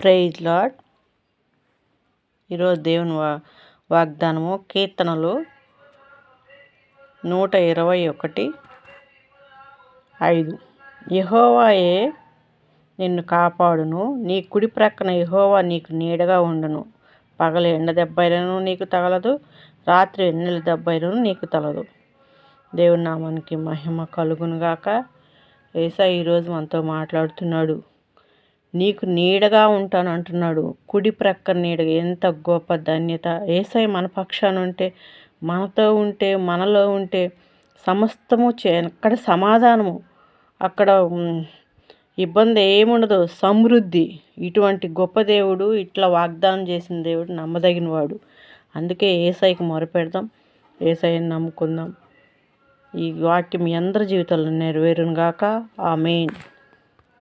Praise lord. ఈరోజు దేవుని వాగ్దానము కీర్తనలు 121:5. యెహోవాయే నిన్ను కాపాడును, నీ కుడి ప్రక్కన యెహోవా నీకు నీడగా ఉండును. పగలు ఎండ దెబ్బైనను నీకు తగలదు, రాత్రి ఎన్నెల దెబ్బైనను నీకు తగలదు. దేవుని నామానికి మహిమ కలుగునుగాక. యేసయ్య ఈరోజు మనతో మాట్లాడుతున్నాడు. నీకు నీడగా ఉంటాను అంటున్నాడు. కుడి ప్రక్క నీడగా, ఎంత గొప్ప ధన్యత! యేసయ్య మన పక్షాన ఉంటే, మనతో ఉంటే, మనలో ఉంటే సమస్తము అక్కడ సమాధానము, అక్కడ ఇబ్బంది ఏముండదు, సమృద్ధి. ఇటువంటి గొప్ప దేవుడు, ఇట్లా వాగ్దానం చేసిన దేవుడు నమ్మదగినవాడు. అందుకే యేసయ్యకి మొరపెడదాం, యేసయ్యని నమ్ముకుందాం. ఈ వాక్యం మీ అందరి జీవితాల్లో నెరవేరునుగాక. ఆమేన్.